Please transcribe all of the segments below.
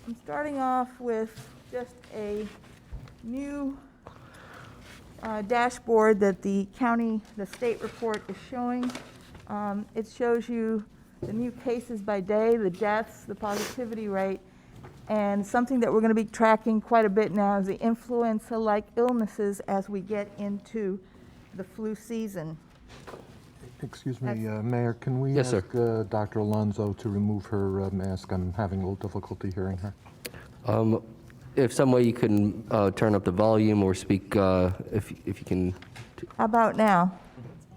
I'm starting off with just a new dashboard that the state report is showing. It shows you the new cases by day, the deaths, the positivity rate, and something that we're going to be tracking quite a bit now is the influenza-like illnesses as we get into the flu season. Excuse me, Mayor, can we Yes, ask Dr. Alonso to remove her mask? I'm having a little difficulty hearing her. If some way you can turn up the volume or speak, if you can. How about now?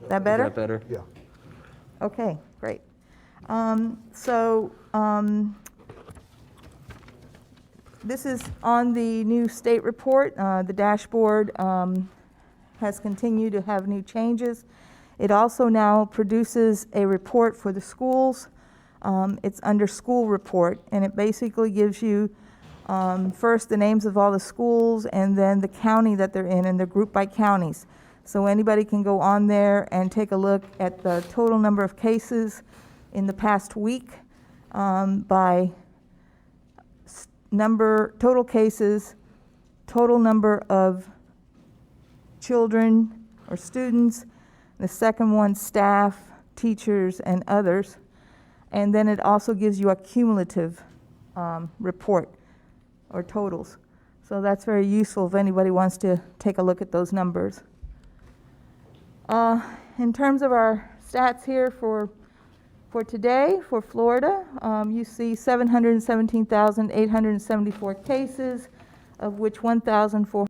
That better? Is that better? Yeah. Okay, great. This is on the new state report. The dashboard has continued to have new changes. It also now produces a report for the schools. It's under school report, and it basically gives you first the names of all the schools and then the county that they're in, and they're grouped by counties. So anybody can go on there and take a look at the total number of cases in the past week by total cases, total number of children or students, the second one staff, teachers, and others. And then it also gives you a cumulative report or totals. So that's very useful if anybody wants to take a look at those numbers. In terms of our stats here for today, for Florida, you see 717,874 cases, of which 1,400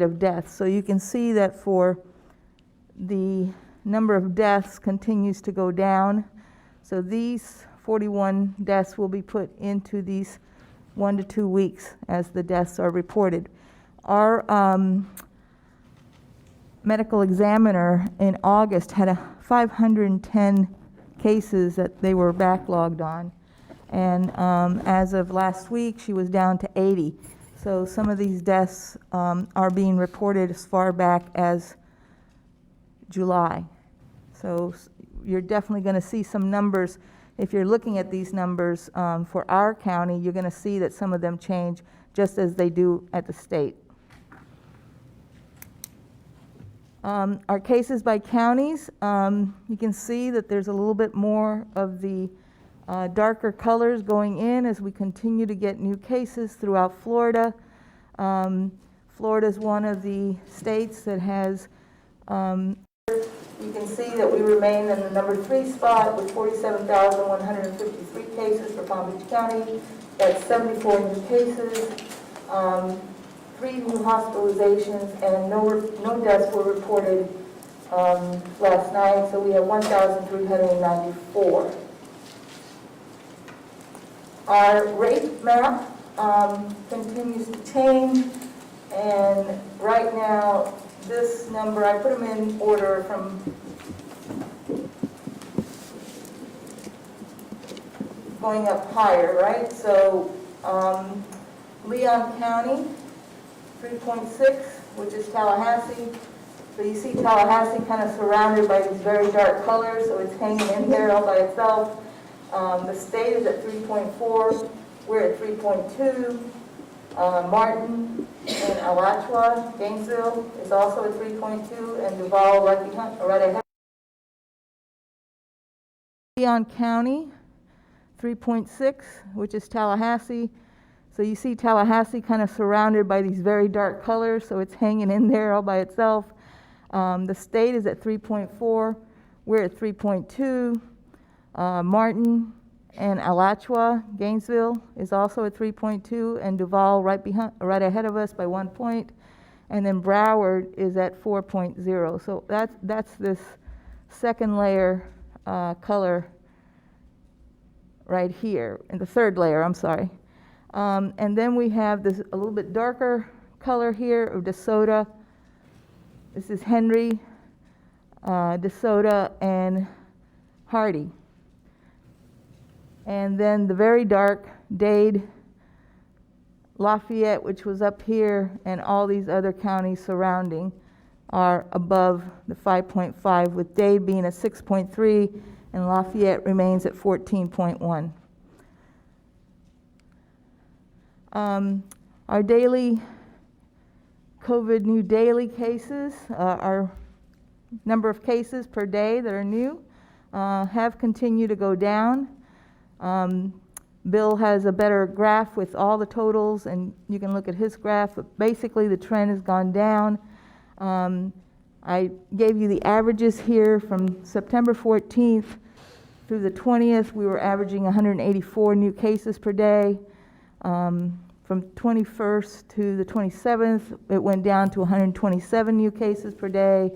of deaths. So you can see that for the number of deaths continues to go down. So these 41 deaths will be put into these 1 to 2 weeks as the deaths are reported. Our medical examiner in August had 510 cases that they were backlogged on. And as of last week, she was down to 80. So some of these deaths are being reported as far back as July. So you're definitely going to see some numbers. If you're looking at these numbers for our county, you're going to see that some of them change just as they do at the state. Our cases by counties, you can see that there's a little bit more of the darker colors going in as we continue to get new cases throughout Florida. Florida is one of the states that has, you can see that we remain in the number 3 spot with 47,153 cases for Palm Beach County. That's 74 new cases, 3 new hospitalizations, and no deaths were reported last night, so we have 1,394. Our rate map continues to change, and right now this number, I put them in order from going up higher, right? So Leon County, 3.6, which is Tallahassee. So you see Tallahassee kind of surrounded by these very dark colors, so it's hanging in there all by itself. The state is at 3.4, we're at 3.2. Martin and Alachua, Gainesville is also at 3.2, and Duval right ahead. Leon County, 3.6, which is Tallahassee. So you see Tallahassee kind of surrounded by these very dark colors, so it's hanging in there all by itself. The state is at 3.4, we're at 3.2. Martin and Alachua, Gainesville is also at 3.2, and Duval right ahead of us by 1 point. And then Broward is at 4.0. So that's this second layer color right here, and the third layer, I'm sorry. And then we have this a little bit darker color here of DeSoto, This is Henry, DeSoto, and Hardy. And then the very dark, Dade, Lafayette, which was up here, and all these other counties surrounding are above the 5.5, with Dade being at 6.3, and Lafayette remains at 14.1. Our daily COVID new daily cases, our number of cases per day that are new, have continued to go down. Bill has a better graph with all the totals, and you can look at his graph, but basically the trend has gone down. I gave you the averages here from September 14th through the 20th. We were averaging 184 new cases per day. From 21st to the 27th, it went down to 127 new cases per day.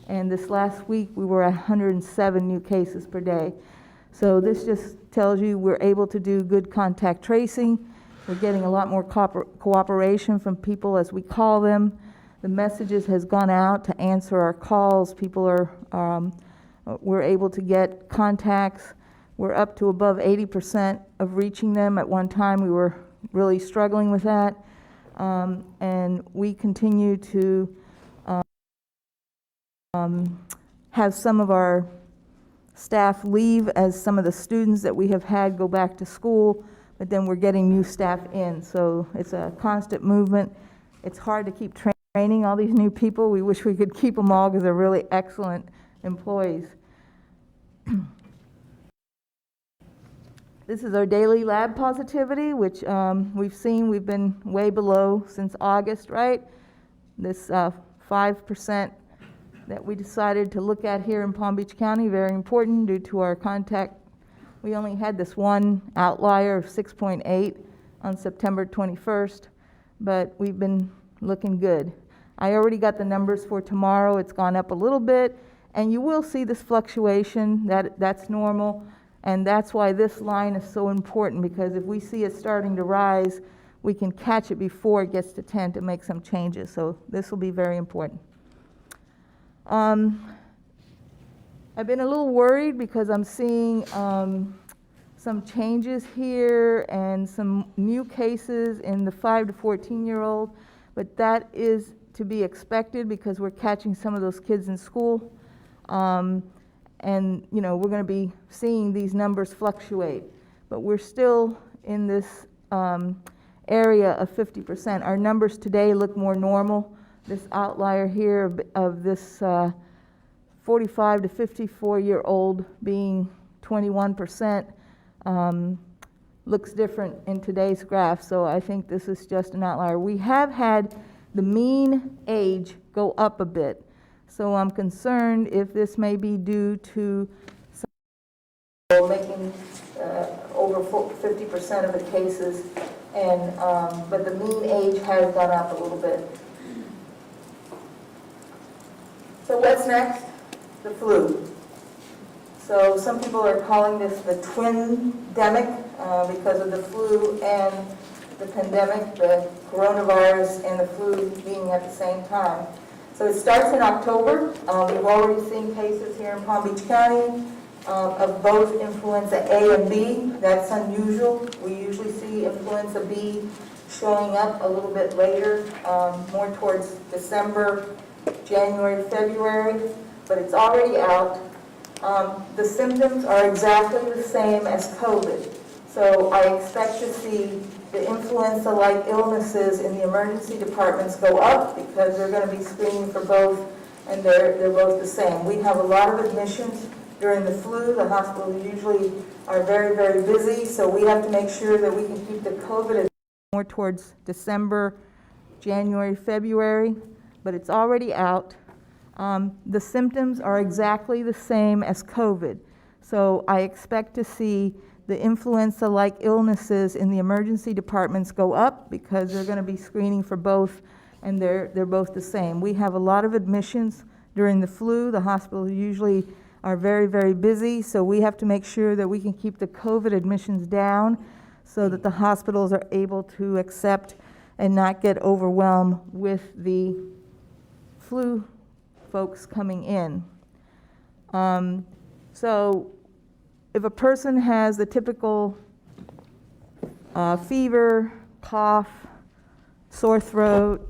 And this last week, we were at 107 new cases per day. So this just tells you we're able to do good contact tracing. We're getting a lot more cooperation from people as we call them. The messages has gone out to answer our calls. People are, we're able to get contacts. We're up to above 80% of reaching them. At one time, we were really struggling with that. And we continue to have some of our staff leave as some of the students that we have had go back to school, but then we're getting new staff in. So it's a constant movement. It's hard to keep training all these new people. We wish we could keep them all because they're really excellent employees. This is our daily lab positivity, which we've seen we've been way below since August, right? This 5% that we decided to look at here in Palm Beach County, very important due to our contact. We only had this one outlier of 6.8 on September 21st, but we've been looking good. I already got the numbers for tomorrow. It's gone up a little bit, and you will see this fluctuation. That's normal, and that's why this line is so important, because if we see it starting to rise, we can catch it before it gets to 10 to make some changes. So this will be very important. I've been a little worried because I'm seeing some changes here and some new cases in the 5 to 14-year-old, but that is to be expected because we're catching some of those kids in school. And you know, we're going to be seeing these numbers fluctuate, but we're still in this area of 50%. Our numbers today look more normal. This outlier here of this 45 to 54-year-old being 21% looks different in today's graph. So I think this is just an outlier. We have had the mean age go up a bit. So I'm concerned if this may be due to some making over 50% of the cases, and but the mean age has gone up a little bit. So what's next? The flu. So some people are calling this the twin-demic because of the flu and the pandemic, the coronavirus and the flu being at the same time. So it starts in October. We've already seen cases here in Palm Beach County of both influenza A and B. That's unusual. We usually see influenza B showing up a little bit later, more towards December, January, February, but it's already out. The symptoms are exactly the same as COVID. So I expect to see the influenza-like illnesses in the emergency departments go up because they're going to be screening for both, and they're both the same. We have a lot of admissions during the flu. The hospitals usually are very, very busy, so we have to make sure that we can keep the COVID more towards December, January, February, but it's already out. The symptoms are exactly the same as COVID. So I expect to see the influenza-like illnesses in the emergency departments go up because they're going to be screening for both, and they're both the same. We have a lot of admissions during the flu. The hospitals usually are very, very busy, so we have to make sure that we can keep the COVID admissions down so that the hospitals are able to accept and not get overwhelmed with the flu folks coming in. So if a person has the typical fever, cough, sore throat,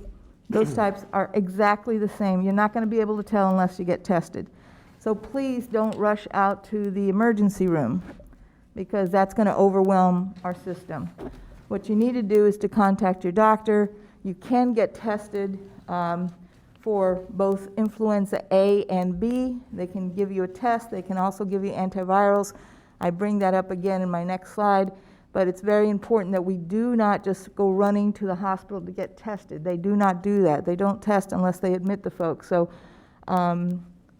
those types are exactly the same. You're not going to be able to tell unless you get tested. So please don't rush out to the emergency room, because that's going to overwhelm our system. What you need to do is to contact your doctor. You can get tested for both influenza A and B. They can give you a test. They can also give you antivirals. I bring that up again in my next slide. But it's very important that we do not just go running to the hospital to get tested. They do not do that. They don't test unless they admit the folks. So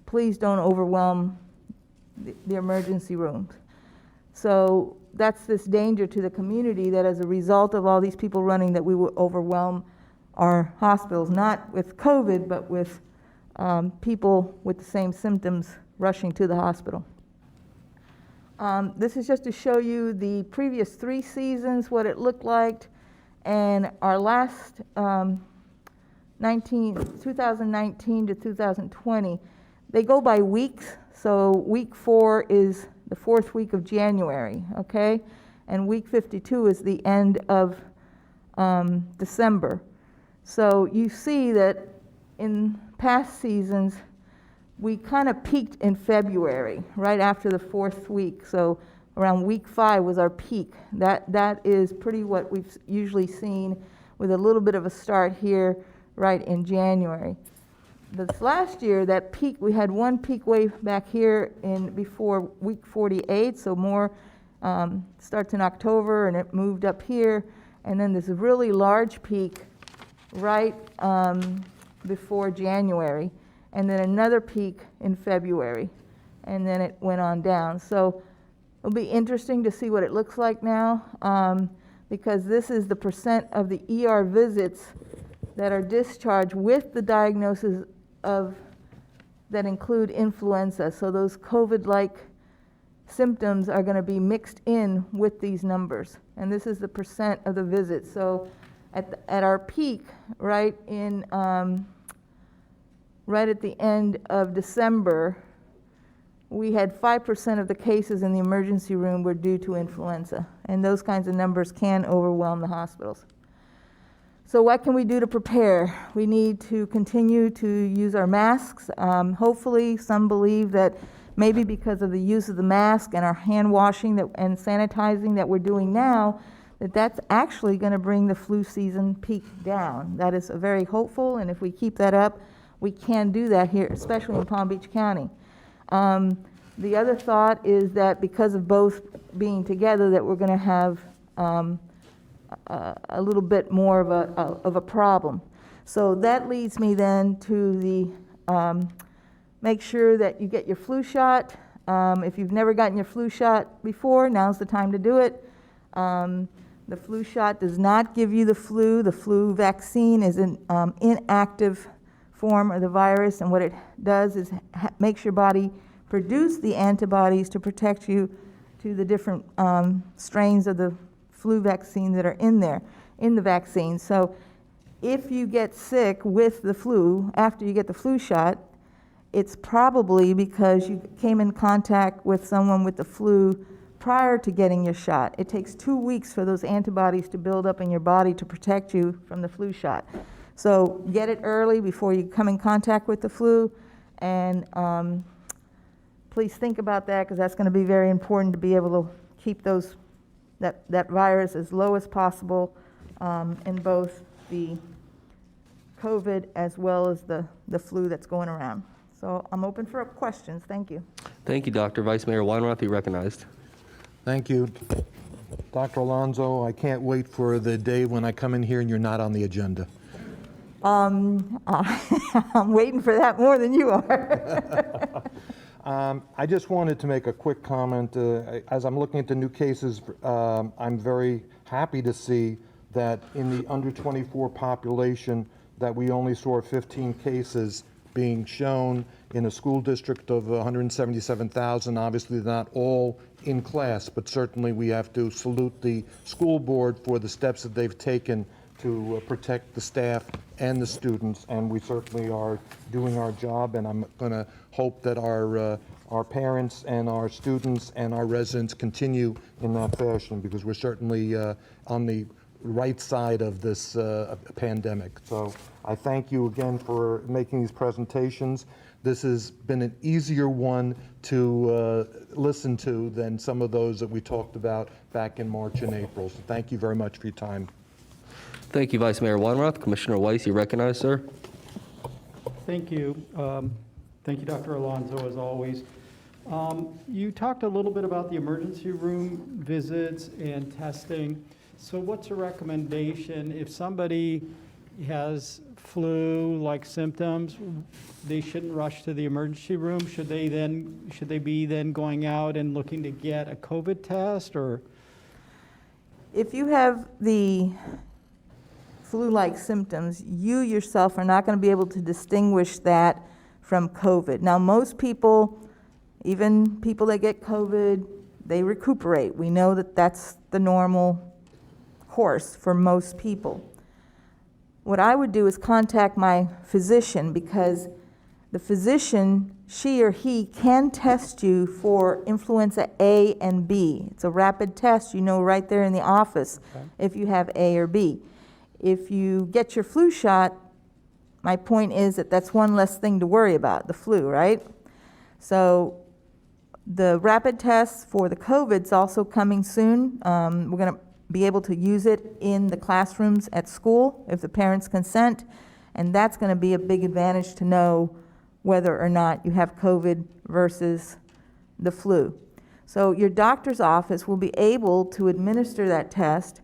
please don't overwhelm the emergency rooms. So that's this danger to the community, that as a result of all these people running, that we will overwhelm our hospitals, not with COVID, but with people with the same symptoms rushing to the hospital. This is just to show you the previous 3 seasons, what it looked like, and our last 2019 to 2020. They go by weeks, so week 4 is the 4th week of January, okay? And week 52 is the end of December. So you see that in past seasons, we kind of peaked in February, right after the 4th week. So around week 5 was our peak. That is pretty what we've usually seen, with a little bit of a start here right in January. This last year, that peak, we had one peak way back here before week 48, so more starts in October, and it moved up here. And then this really large peak right before January, and then another peak in February, and then it went on down. So it'll be interesting to see what it looks like now, because this is the percent of the ER visits that are discharged with the diagnosis that include influenza. So those COVID-like symptoms are going to be mixed in with these numbers, and this is the percent of the visits. So at our peak, right at the end of December, we had 5% of the cases in the emergency room were due to influenza, and those kinds of numbers can overwhelm the hospitals. So what can we do to prepare? We need to continue to use our masks. Hopefully, some believe that maybe because of the use of the mask and our hand washing and sanitizing that we're doing now, that's actually going to bring the flu season peak down. That is very hopeful, and if we keep that up, we can do that here, especially in Palm Beach County. The other thought is that because of both being together, that we're going to have a little bit more of a problem. So that leads me then to the make sure that you get your flu shot. If you've never gotten your flu shot before, now's the time to do it. The flu shot does not give you the flu. The flu vaccine is an inactive form of the virus, and what it does is makes your body produce the antibodies to protect you to the different strains of the flu vaccine that are in the vaccine. So if you get sick with the flu after you get the flu shot, it's probably because you came in contact with someone with the flu prior to getting your shot. It takes 2 weeks for those antibodies to build up in your body to protect you from the flu shot. So get it early before you come in contact with the flu, and please think about that, because that's going to be very important to be able to keep that virus as low as possible in both the COVID as well as the flu that's going around. So I'm open for questions. Thank you. Thank you, Dr. Vice Mayor Weinroth. You're recognized. Thank you. Dr. Alonso, I can't wait for the day when I come in here and you're not on the agenda. I'm waiting for that more than you are. I just wanted to make a quick comment. As I'm looking at the new cases, I'm very happy to see that in the under 24 population that we only saw 15 cases being shown in a school district of 177,000. Obviously, not all in class, but certainly we have to salute the school board for the steps that they've taken to protect the staff and the students, and we certainly are doing our job, and I'm going to hope that our parents and our students and our residents continue in that fashion, because we're certainly on the right side of this pandemic. So I thank you again for making these presentations. This has been an easier one to listen to than some of those that we talked about back in March and April. So thank you very much for your time. Thank you, Vice Mayor Weinroth. Commissioner Weiss, you recognize, sir. Thank you. Thank you, Dr. Alonso, as always. You talked a little bit about the emergency room visits and testing. So what's a recommendation if somebody has flu-like symptoms? They shouldn't rush to the emergency room. Should they be then going out and looking to get a COVID test, or? If you have the flu-like symptoms, you yourself are not going to be able to distinguish that from COVID. Now, most people, even people that get COVID, they recuperate. We know that that's the normal course for most people. What I would do is contact my physician, because the physician, she or he, can test you for influenza A and B. It's a rapid test, you know, right there in the office, Okay. if you have A or B. If you get your flu shot, my point is that that's one less thing to worry about, the flu, right? So the rapid tests for the COVID's also coming soon. We're going to be able to use it in the classrooms at school if the parents consent, and that's going to be a big advantage to know whether or not you have COVID versus the flu. So your doctor's office will be able to administer that test,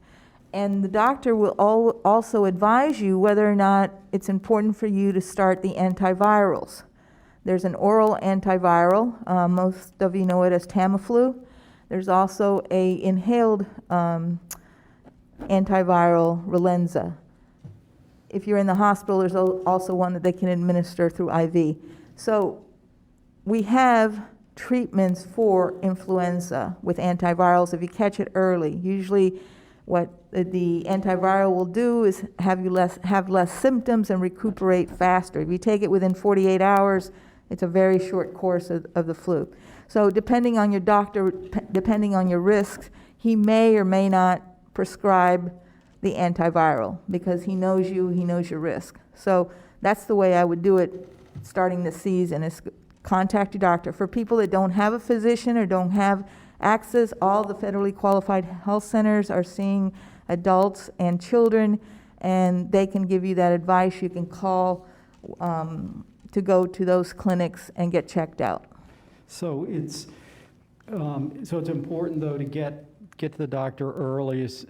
and the doctor will also advise you whether or not it's important for you to start the antivirals. There's an oral antiviral, most of you know it as Tamiflu. There's also a inhaled antiviral, Relenza. If you're in the hospital, there's also one that they can administer through IV. So we have treatments for influenza with antivirals if you catch it early. Usually what the antiviral will do is have less symptoms and recuperate faster. If you take it within 48 hours, it's a very short course of the flu. So depending on your doctor, depending on your risks, he may or may not prescribe the antiviral, because he knows you, he knows your risk. So that's the way I would do it starting the season, is contact your doctor. For people that don't have a physician or don't have access, all the federally qualified health centers are seeing adults and children, and they can give you that advice. You can call to go to those clinics and get checked out. So it's important, though, to get to the doctor early, as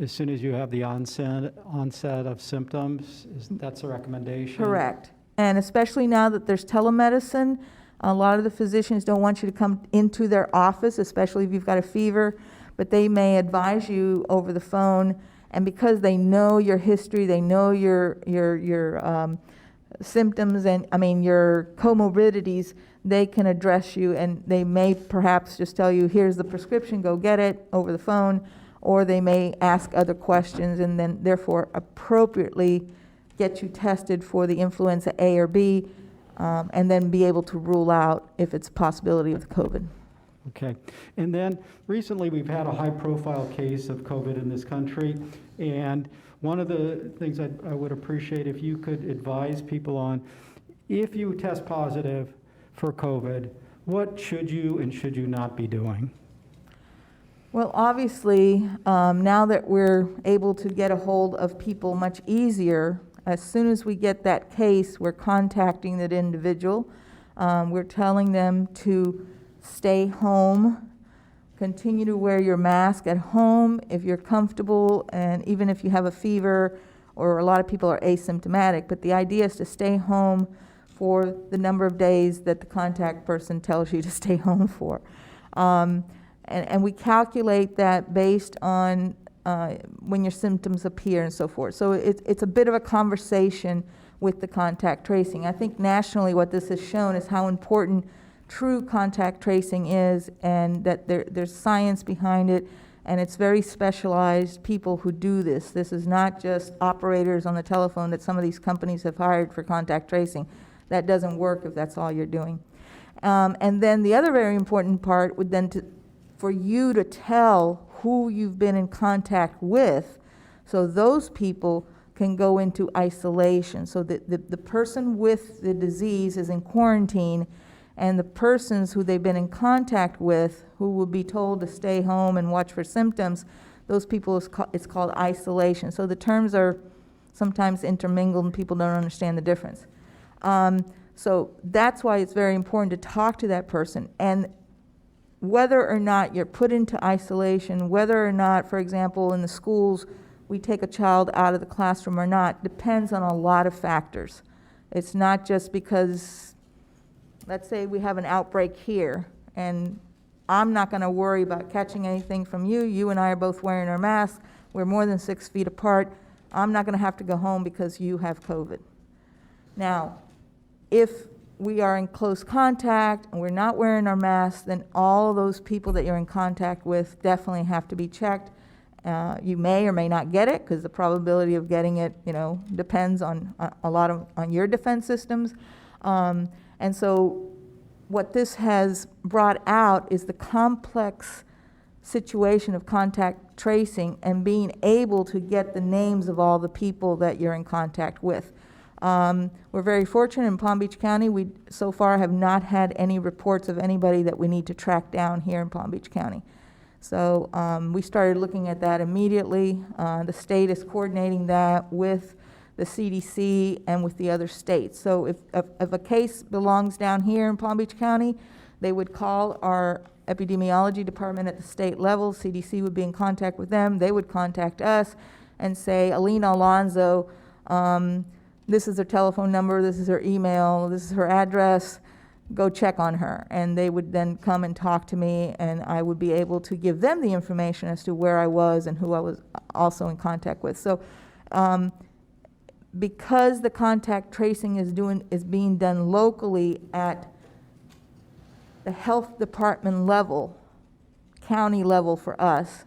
soon as you have the onset of symptoms. That's a recommendation? Correct. And especially now that there's telemedicine, a lot of the physicians don't want you to come into their office, especially if you've got a fever, but they may advise you over the phone. And because they know your history, they know your symptoms and, your comorbidities, they can address you, and they may perhaps just tell you, here's the prescription, go get it over the phone, or they may ask other questions and then therefore appropriately get you tested for the influenza A or B, and then be able to rule out if it's a possibility of COVID. Okay. And then recently we've had a high-profile case of COVID in this country, and one of the things I would appreciate if you could advise people on, if you test positive for COVID, what should you and should you not be doing? Well, obviously, now that we're able to get a hold of people much easier, as soon as we get that case, we're contacting that individual. We're telling them to stay home, continue to wear your mask at home if you're comfortable, and even if you have a fever, or a lot of people are asymptomatic, but the idea is to stay home for the number of days that the contact person tells you to stay home for. And we calculate that based on when your symptoms appear and so forth. So it's a bit of a conversation with the contact tracing. I think nationally what this has shown is how important true contact tracing is, and that there's science behind it, And it's very specialized people who do this. This is not just operators on the telephone that some of these companies have hired for contact tracing. That doesn't work if that's all you're doing. And then the other very important part would then for you to tell who you've been in contact with, so those people can go into isolation. So the person with the disease is in quarantine, and the persons who they've been in contact with, who will be told to stay home and watch for symptoms, those people, it's called isolation. So the terms are sometimes intermingled and people don't understand the difference. So that's why it's very important to talk to that person. And whether or not you're put into isolation, whether or not, for example, in the schools, we take a child out of the classroom or not, depends on a lot of factors. It's not just because, let's say we have an outbreak here, and I'm not going to worry about catching anything from you. You and I are both wearing our masks. We're more than 6 feet apart. I'm not going to have to go home because you have COVID. Now, if we are in close contact and we're not wearing our masks, then all those people that you're in contact with definitely have to be checked. You may or may not get it, because the probability of getting it, depends on a lot on your defense systems. And so what this has brought out is the complex situation of contact tracing and being able to get the names of all the people that you're in contact with. We're very fortunate in Palm Beach County. We so far have not had any reports of anybody that we need to track down here in Palm Beach County. So we started looking at that immediately. The state is coordinating that with the CDC and with the other states. So if a case belongs down here in Palm Beach County, they would call our epidemiology department at the state level. CDC would be in contact with them. They would contact us and say, Alina Alonso, this is her telephone number, this is her email, this is her address, go check on her. And they would then come and talk to me, and I would be able to give them the information as to where I was and who I was also in contact with. So because the contact tracing is being done locally at the health department level, county level for us,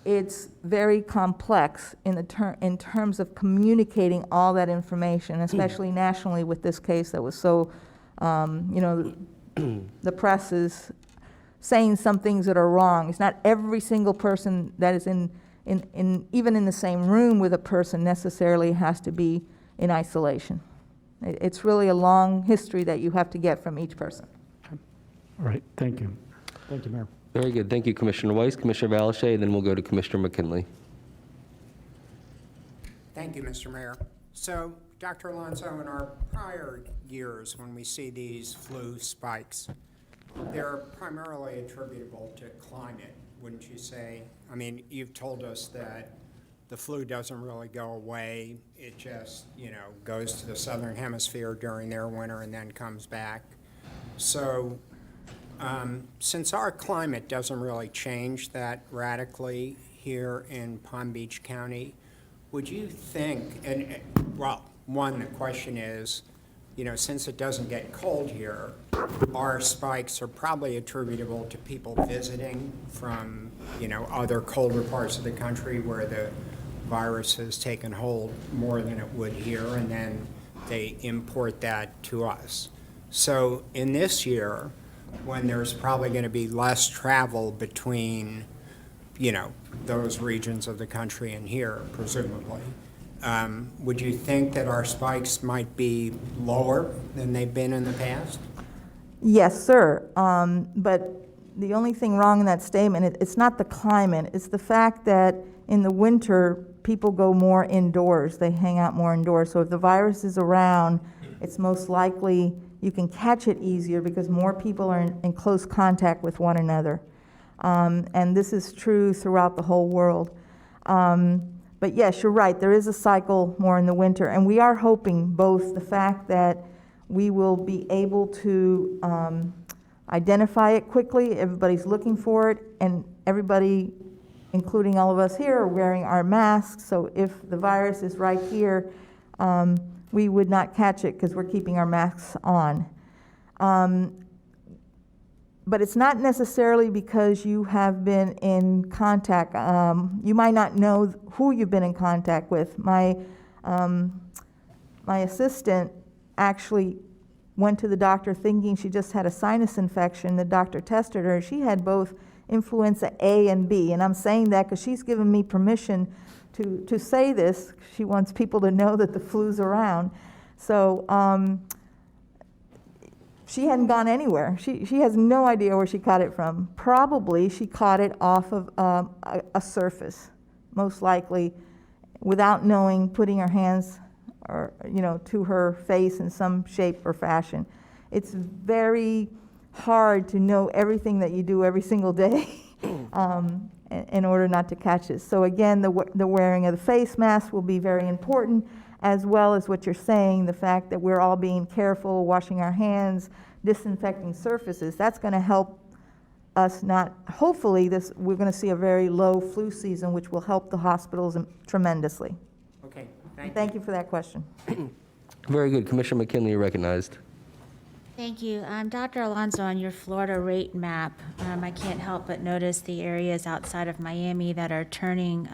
it's very complex in terms of communicating all that information, especially nationally with this case that was so, the press is saying some things that are wrong. It's not every single person that is even in the same room with a person necessarily has to be in isolation. It's really a long history that you have to get from each person. All right, thank you. Thank you, Mayor. Very good. Thank you, Commissioner Weiss. Commissioner Valasche, then we'll go to Commissioner McKinley. Thank you, Mr. Mayor. So, Dr. Alonso, in our prior years, when we see these flu spikes, they're primarily attributable to climate, wouldn't you say? I mean, you've told us that the flu doesn't really go away. It just, goes to the southern hemisphere during their winter and then comes back. So, since our climate doesn't really change that radically here in Palm Beach County, would you think, one, the question is, since it doesn't get cold here, our spikes are probably attributable to people visiting from, other colder parts of the country where the virus has taken hold more than it would here, and then they import that to us. So in this year, when there's probably going to be less travel between, those regions of the country and here, presumably, would you think that our spikes might be lower than they've been in the past? Yes, sir. But the only thing wrong in that statement, it's not the climate, it's the fact that in the winter, people go more indoors. They hang out more indoors. So if the virus is around, it's most likely you can catch it easier because more people are in close contact with one another. And this is true throughout the whole world. But yes, you're right, there is a cycle more in the winter. And we are hoping both the fact that we will be able to identify it quickly, everybody's looking for it, and everybody, including all of us here, are wearing our masks. So if the virus is right here, we would not catch it because we're keeping our masks on. but it's not necessarily because you have been in contact. You might not know who you've been in contact with. My assistant actually went to the doctor thinking she just had a sinus infection. The doctor tested her. She had both influenza A and B. And I'm saying that because she's given me permission to say this. She wants people to know that the flu's around. So she hadn't gone anywhere. She has no idea where she caught it from. Probably she caught it off of a surface, most likely, without knowing, putting her hands or to her face in some shape or fashion. It's very hard to know everything that you do every single day in order not to catch it. So again, the wearing of the face mask will be very important, as well as what you're saying, the fact that we're all being careful, washing our hands, disinfecting surfaces. That's going to help us hopefully we're going to see a very low flu season, which will help the hospitals tremendously. Okay, thank you. Thank you for that question. Very good. Commissioner McKinley, you're recognized. Thank you. Dr. Alonso, on your Florida rate map, I can't help but notice the areas outside of Miami that are turning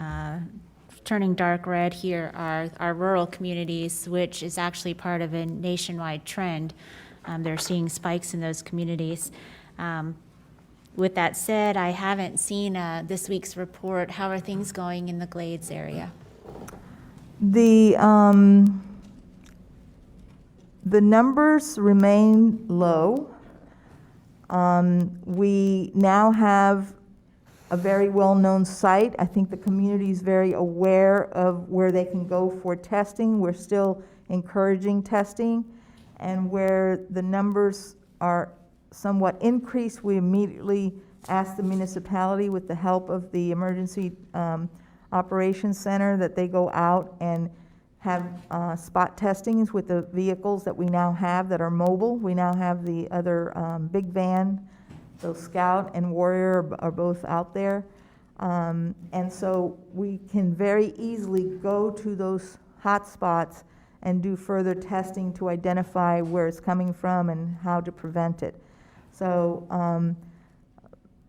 dark red here are rural communities, which is actually part of a nationwide trend. They're seeing spikes in those communities. With that said, I haven't seen this week's report. How are things going in the Glades area? The numbers remain low. We now have a very well-known site. I think the community is very aware of where they can go for testing. We're still encouraging testing. And where the numbers are somewhat increased, we immediately ask the municipality, with the help of the Emergency Operations Center, that they go out and have spot testings with the vehicles that we now have that are mobile. We now have the other big van, so Scout and Warrior are both out there. And so we can very easily go to those hot spots and do further testing to identify where it's coming from and how to prevent it. So,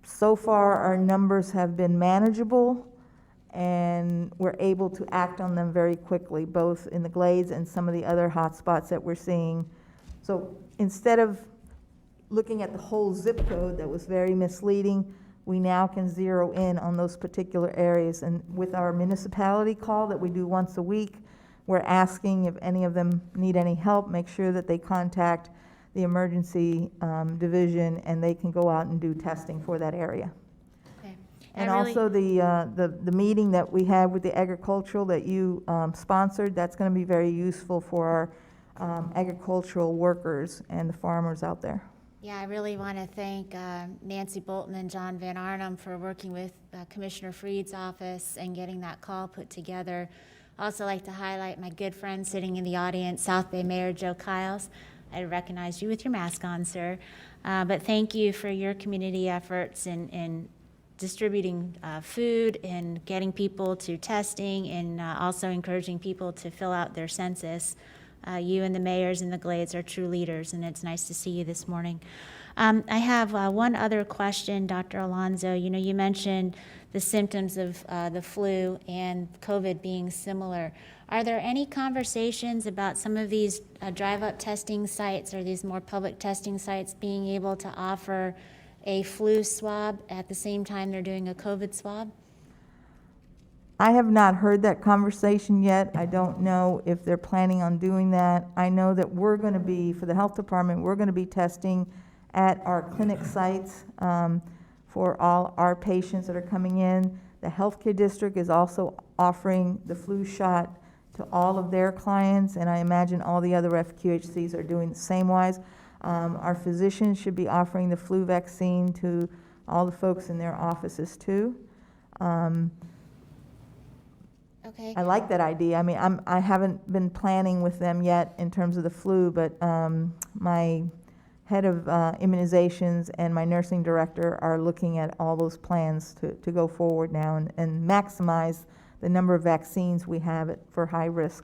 so far our numbers have been manageable, and we're able to act on them very quickly, both in the Glades and some of the other hot spots that we're seeing. So instead of looking at the whole zip code that was very misleading, we now can zero in on those particular areas. And with our municipality call that we do once a week, we're asking if any of them need any help, make sure that they contact the emergency division, and they can go out and do testing for that area. Okay. And I really- also the meeting that we had with the agricultural that you sponsored, that's going to be very useful for our agricultural workers and the farmers out there. Yeah, I really want to thank Nancy Bolton and John Van Arnhem for working with Commissioner Freed's office and getting that call put together. Also like to highlight my good friend sitting in the audience, South Bay Mayor Joe Kiles. I recognize you with your mask on, sir. But thank you for your community efforts in distributing food and getting people to testing, and also encouraging people to fill out their census. You and the mayors in the Glades are true leaders, and it's nice to see you this morning. I have one other question, Dr. Alonso. You mentioned the symptoms of the flu and COVID being similar. Are there any conversations about some of these drive-up testing sites or these more public testing sites being able to offer a flu swab at the same time they're doing a COVID swab? I have not heard that conversation yet. I don't know if they're planning on doing that. I know that we're going to be, for the health department, we're going to be testing at our clinic sites for all our patients that are coming in. The healthcare district is also offering the flu shot to all of their clients, and I imagine all the other FQHCs are doing the same wise. Our physicians should be offering the flu vaccine to all the folks in their offices too. Okay. I like that idea. I mean, I haven't been planning with them yet in terms of the flu, but my head of immunizations and my nursing director are looking at all those plans to go forward now and maximize the number of vaccines we have for high risk.